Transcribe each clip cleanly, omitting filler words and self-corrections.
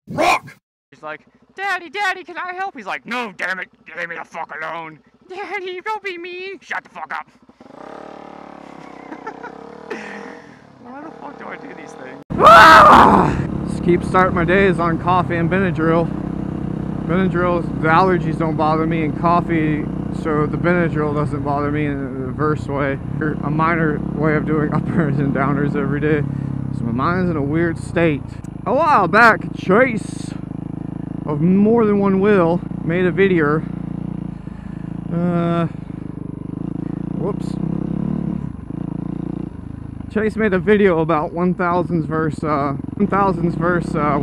Rhok! He's like, Daddy, can I help? He's like, no, damn it, leave me the fuck alone. Daddy, don't be mean. Shut the fuck up. Why the fuck do I do these things? Just keep starting my days on coffee and Benadryl. Benadryl, the allergies don't bother me, and coffee, so the Benadryl doesn't bother me in a reverse way. A minor way of doing uppers and downers every day. So my mind's in a weird state. A while back, Chase of More Than One Wheel made a video. Whoops. Chase made a video about 1000s versus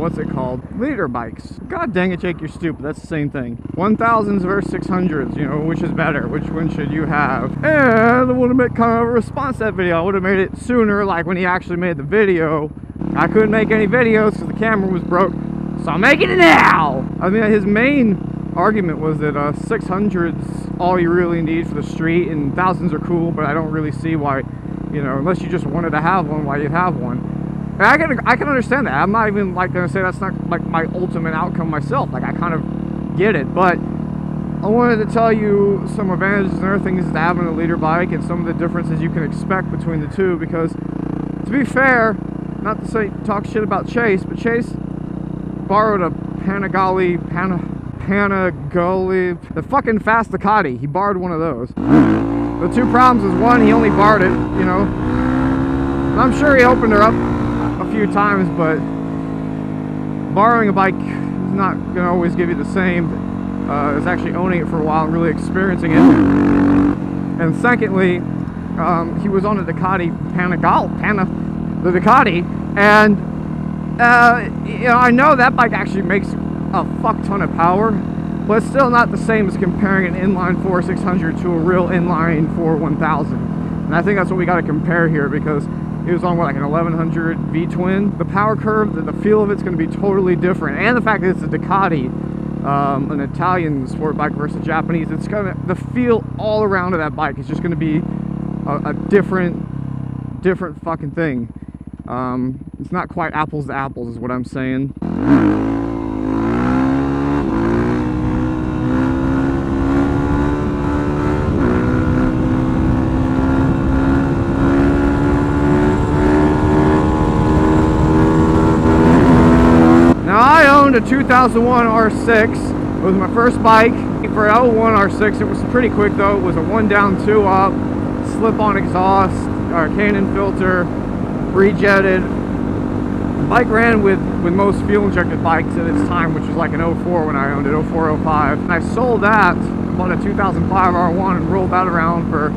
what's it called? Leader bikes. God dang it, Jake, you're stupid. That's the same thing. 1000s versus 600s, you know, which is better? Which one should you have? And I would have made kind of a response to that video. I would have made it sooner, like when he actually made the video. I couldn't make any videos because the camera was broke, so I'm making it now! I mean, his main argument was that 600s all you really need for the street, and 1000s are cool, but I don't really see why, you know, unless you just wanted to have one, why you'd have one. And I can understand that. I'm not even like gonna say that's not like my ultimate outcome myself. Like, I kind of get it, but I wanted to tell you some advantages and other things to having a leader bike and some of the differences you can expect between the two, because to be fair, not to say talk shit about Chase, but Chase borrowed a Panigale, the fucking fast Ducati. He borrowed one of those. The two problems is, one, he only borrowed it, you know. And I'm sure he opened her up a few times, but borrowing a bike is not gonna always give you the same as actually owning it for a while and really experiencing it. And secondly, he was on a Ducati the Ducati, and you know, I know that bike actually makes a fuck ton of power, but it's still not the same as comparing an inline 4 600 to a real inline 4 1000. And I think that's what we got to compare here, because he was on what, like an 1100 V-twin. The power curve, the feel of it's going to be totally different, and the fact that it's a Ducati, an Italian sport bike versus a Japanese, it's gonna, the feel all around of that bike is just going to be a different fucking thing. It's not quite apples to apples is what I'm saying. Now, I owned a 2001 R6. It was my first bike. For an 01 R6, it was pretty quick though. It was a 1 down 2 up, slip-on exhaust, Canon filter, rejetted. The bike ran with most fuel-injected bikes at its time, which was like an 04 when I owned it, 04, 05. And I sold that, bought a 2005 R1 and rolled that around for a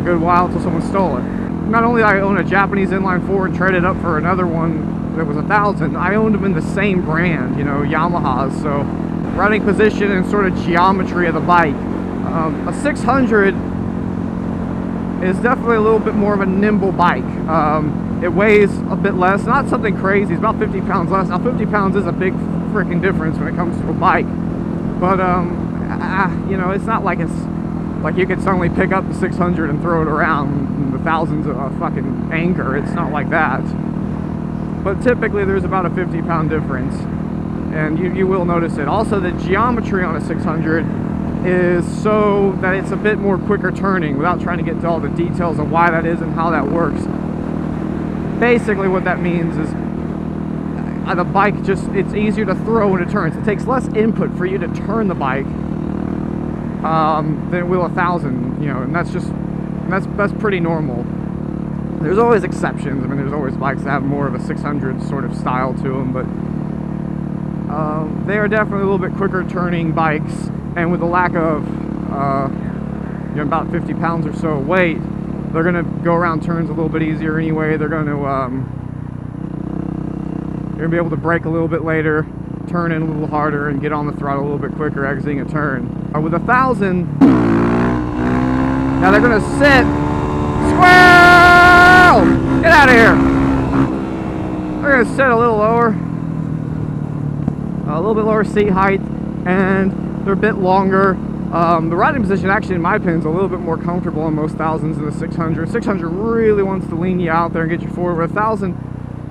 good while until someone stole it. Not only did I own a Japanese inline 4 and traded up for another one that was 1000, I owned them in the same brand, you know, Yamaha's. So riding position and sort of geometry of the bike. A 600 is definitely a little bit more of a nimble bike. It weighs a bit less, not something crazy. It's about 50 pounds less. Now 50 pounds is a big freaking difference when it comes to a bike, but you know, it's not like it's like you could suddenly pick up the 600 and throw it around in the thousands of fucking anger. It's not like that, but typically there's about a 50-pound difference, and you will notice it. Also, the geometry on a 600 is so that it's a bit more quicker turning, without trying to get to all the details of why that is and how that works. Basically what that means is the bike just, it's easier to throw when it turns. It takes less input for you to turn the bike than it will 1000, you know, and that's pretty normal. There's always exceptions. I mean, there's always bikes that have more of a 600 sort of style to them, but they are definitely a little bit quicker turning bikes, and with the lack of you know, about 50 pounds or so of weight, they're going to go around turns a little bit easier anyway. They're going to you're going to be able to brake a little bit later, turn in a little harder, and get on the throttle a little bit quicker exiting a turn. With 1000, now they're going to sit. Squirrel! Get out of here! They're going to sit a little bit lower seat height, and they're a bit longer. The riding position, actually, in my opinion, is a little bit more comfortable on most 1000s than the 600. 600 really wants to lean you out there and get you forward. With 1000,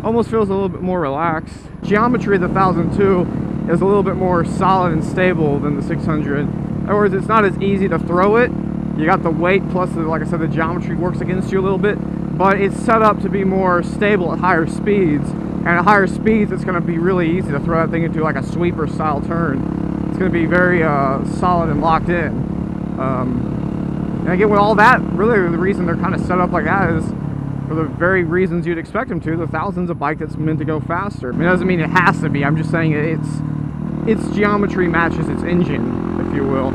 almost feels a little bit more relaxed. Geometry of the 1002 is a little bit more solid and stable than the 600. In other words, it's not as easy to throw it. You got the weight plus, like I said, the geometry works against you a little bit, but it's set up to be more stable at higher speeds. And at higher speeds, it's going to be really easy to throw that thing into like a sweeper style turn. It's going to be very solid and locked in. And again, with all that, really the reason they're kind of set up like that is for the very reasons you'd expect them to. The 1000's a bike that's meant to go faster. I mean, it doesn't mean it has to be. I'm just saying its geometry matches its engine, if you will.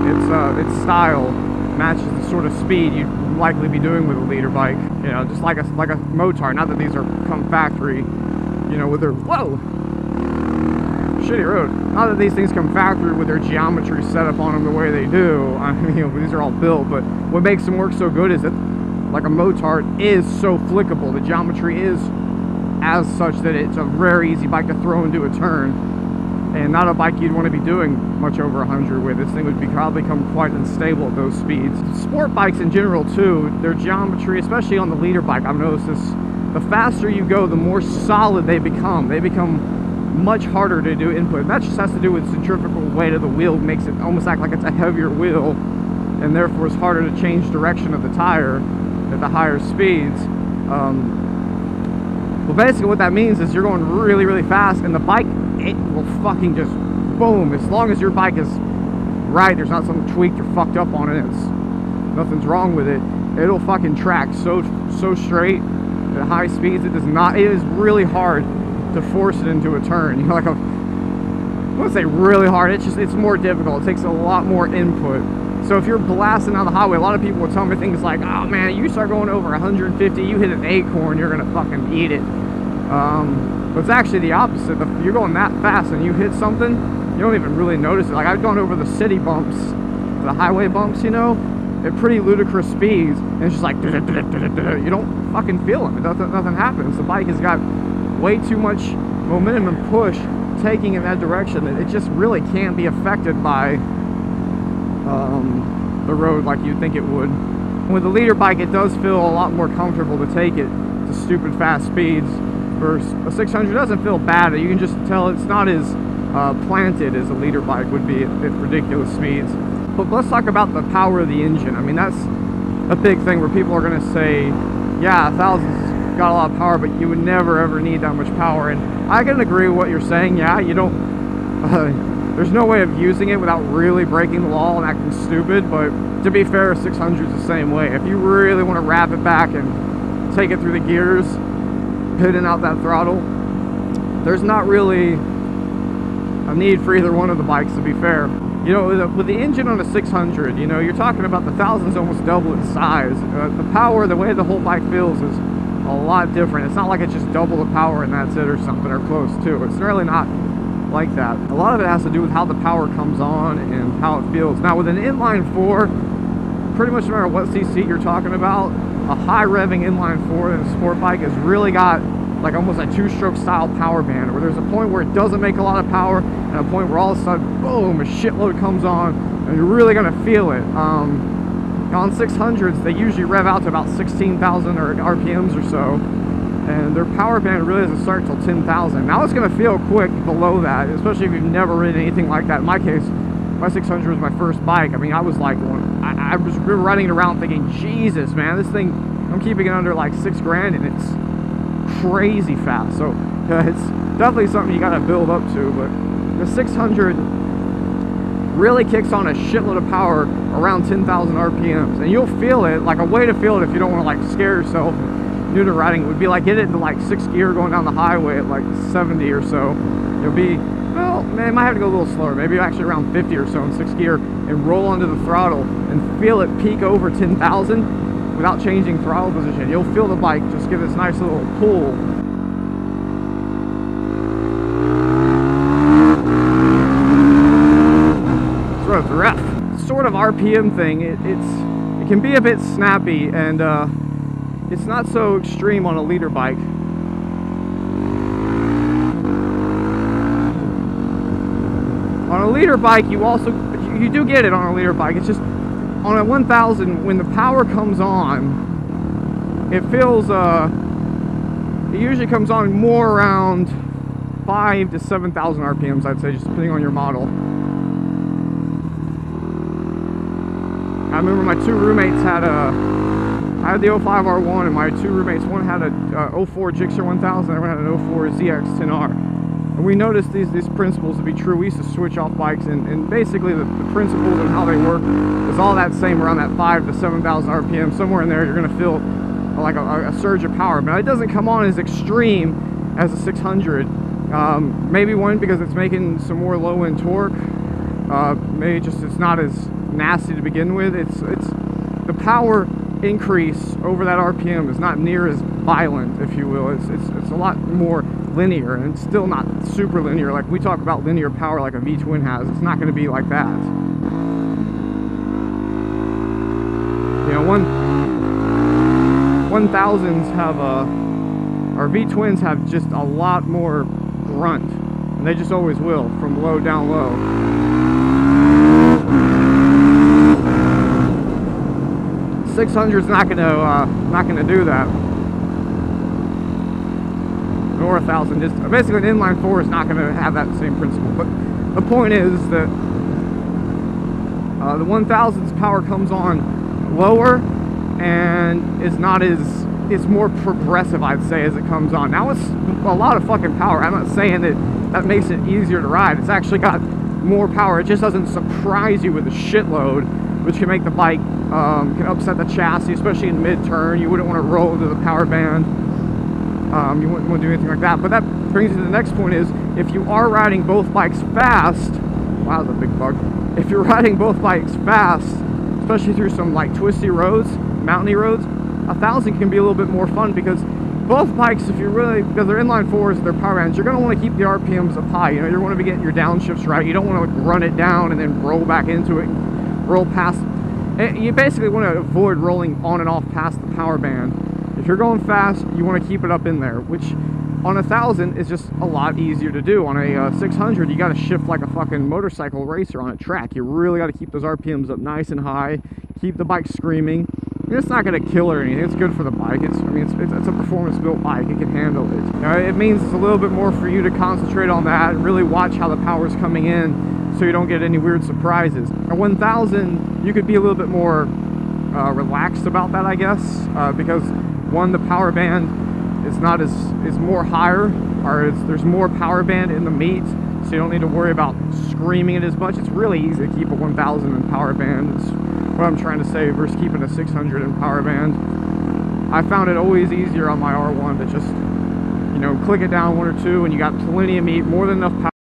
Its style matches the sort of speed you'd likely be doing with a leader bike. You know, just like a Motar. Not that these are come factory, you know, with their shitty road. Not that these things come factory with their geometry set up on them the way they do. I mean, you know, these are all built, but what makes them work so good is that, like a Motard, is so flickable. The geometry is as such that it's a very easy bike to throw and do a turn, and not a bike you'd want to be doing much over 100 with. This thing would probably become quite unstable at those speeds. Sport bikes in general too, their geometry, especially on the leader bike, I've noticed this, the faster you go, the more solid they become. They become much harder to do input. And that just has to do with centrifugal weight of the wheel. It makes it almost act like it's a heavier wheel, and therefore it's harder to change direction of the tire at the higher speeds. Well, basically what that means is you're going really, really fast, and the bike, it will fucking just boom. As long as your bike is right, there's not something tweaked or fucked up on it, nothing's wrong with it, it'll fucking track so straight at high speeds. It is really hard to force it into a turn. You know, like I wouldn't say really hard, it's more difficult. It takes a lot more input. So if you're blasting down the highway, a lot of people will tell me things like, oh man, you start going over 150, you hit an acorn, you're gonna fucking eat it. But it's actually the opposite. If you're going that fast and you hit something, you don't even really notice it. Like, I've gone over the city bumps, the highway bumps, you know, at pretty ludicrous speeds, and it's just like, you don't fucking feel them. Nothing happens. The bike has got way too much momentum and push taking in that direction that it just really can't be affected by the road like you'd think it would. And with the leader bike, it does feel a lot more comfortable to take it to stupid fast speeds. Versus a 600 doesn't feel bad. You can just tell it's not as planted as a leader bike would be at ridiculous speeds. But let's talk about the power of the engine. I mean, that's a big thing where people are going to say, yeah, 1000's got a lot of power, but you would never ever need that much power. And I can agree with what you're saying. Yeah, you don't there's no way of using it without really breaking the law and acting stupid. But to be fair, a 600's the same way. If you really want to wrap it back and take it through the gears, pitting out that throttle, there's not really a need for either one of the bikes, to be fair. You know, with the engine on a 600, you know, you're talking about the 1000's almost double its size. The power, the way the whole bike feels is a lot different. It's not like it's just double the power and that's it or something, or close to. It's really not like that. A lot of it has to do with how the power comes on and how it feels. Now, with an inline 4, pretty much no matter what CC you're talking about, a high revving inline 4 in a sport bike has really got like almost a 2-stroke style power band, where there's a point where it doesn't make a lot of power and a point where all of a sudden, boom, a shitload comes on and you're really going to feel it. On 600s, they usually rev out to about 16,000 or RPMs or so, and their power band really doesn't start till 10,000. Now it's going to feel quick below that, especially if you've never ridden anything like that. In my case, my 600 was my first bike. I mean, I was like, I was riding it around thinking, Jesus, man, this thing, I'm keeping it under like $6,000 and it's crazy fast. So it's definitely something you got to build up to. But the 600 really kicks on a shitload of power around 10,000 RPMs, and you'll feel it. Like, a way to feel it if you don't want to like scare yourself new to riding, it would be like hit it into like 6th gear going down the highway at like 70 or so. You'll be, well, man, might have to go a little slower, maybe actually around 50 or so in 6th gear, and roll onto the throttle and feel it peak over 10,000 without changing throttle position. You'll feel the bike just give this nice little pull. Sort of rough. Sort of RPM thing. It can be a bit snappy, and it's not so extreme on a leader bike. On a leader bike, you do get it on a leader bike. It's just on a 1000, when the power comes on, it feels it usually comes on more around 5,000 to 7,000 RPMs, I'd say, just depending on your model. I remember my two roommates had I had the 05 R1, and my two roommates, one had a 04 Gixxer 1000, and one had an 04 ZX10R. And we noticed these principles to be true. We used to switch off bikes, and basically the principles and how they work is all that same around that 5,000 to 7,000 RPM. Somewhere in there, you're going to feel like a surge of power, but it doesn't come on as extreme as a 600. Maybe one, because it's making some more low-end torque. Maybe just it's not as nasty to begin with. It's the power increase over that RPM is not near as violent, if you will. It's a lot more linear, and it's still not super linear. Like we talk about linear power like a V-twin has, it's not going to be like that. You know, 1000s have our V-twins have just a lot more grunt, and they just always will, from low down low. 600's not gonna do that. Or 1000. Just basically, an inline four is not gonna have that same principle. But the point is that the 1000's power comes on lower, and it's more progressive, I'd say, as it comes on. Now it's a lot of fucking power. I'm not saying that makes it easier to ride. It's actually got more power. It just doesn't surprise you with a shitload, which can make the bike can upset the chassis, especially in mid-turn. You wouldn't want to roll into the power band. You wouldn't want to do anything like that. But that brings you to the next point: is if you are riding both bikes fast. Wow, that's a big bug. If you're riding both bikes fast, especially through some like twisty roads, mountainy roads, 1000 can be a little bit more fun, because both bikes, if you really, because they're inline fours, they're power bands, you're going to want to keep the RPMs up high. You know, you want to be getting your downshifts right. You don't want to run it down and then roll back into it, roll past. You basically want to avoid rolling on and off past the power band. If you're going fast, you want to keep it up in there, which on 1000 is just a lot easier to do. On a 600, you got to shift like a fucking motorcycle racer on a track. You really got to keep those RPMs up nice and high, keep the bike screaming. It's not going to kill or anything. It's good for the bike. It's a performance-built bike. It can handle it. It means it's a little bit more for you to concentrate on that and really watch how the power's coming in, so you don't get any weird surprises. At 1000, you could be a little bit more relaxed about that, I guess, because one, the power band is more higher, or there's more power band in the meat, so you don't need to worry about screaming it as much. It's really easy to keep a 1000 in power band. It's what I'm trying to say, versus keeping a 600 in power band. I found it always easier on my R1 to just, you know, click it down one or two, and you got plenty of meat, more than enough power.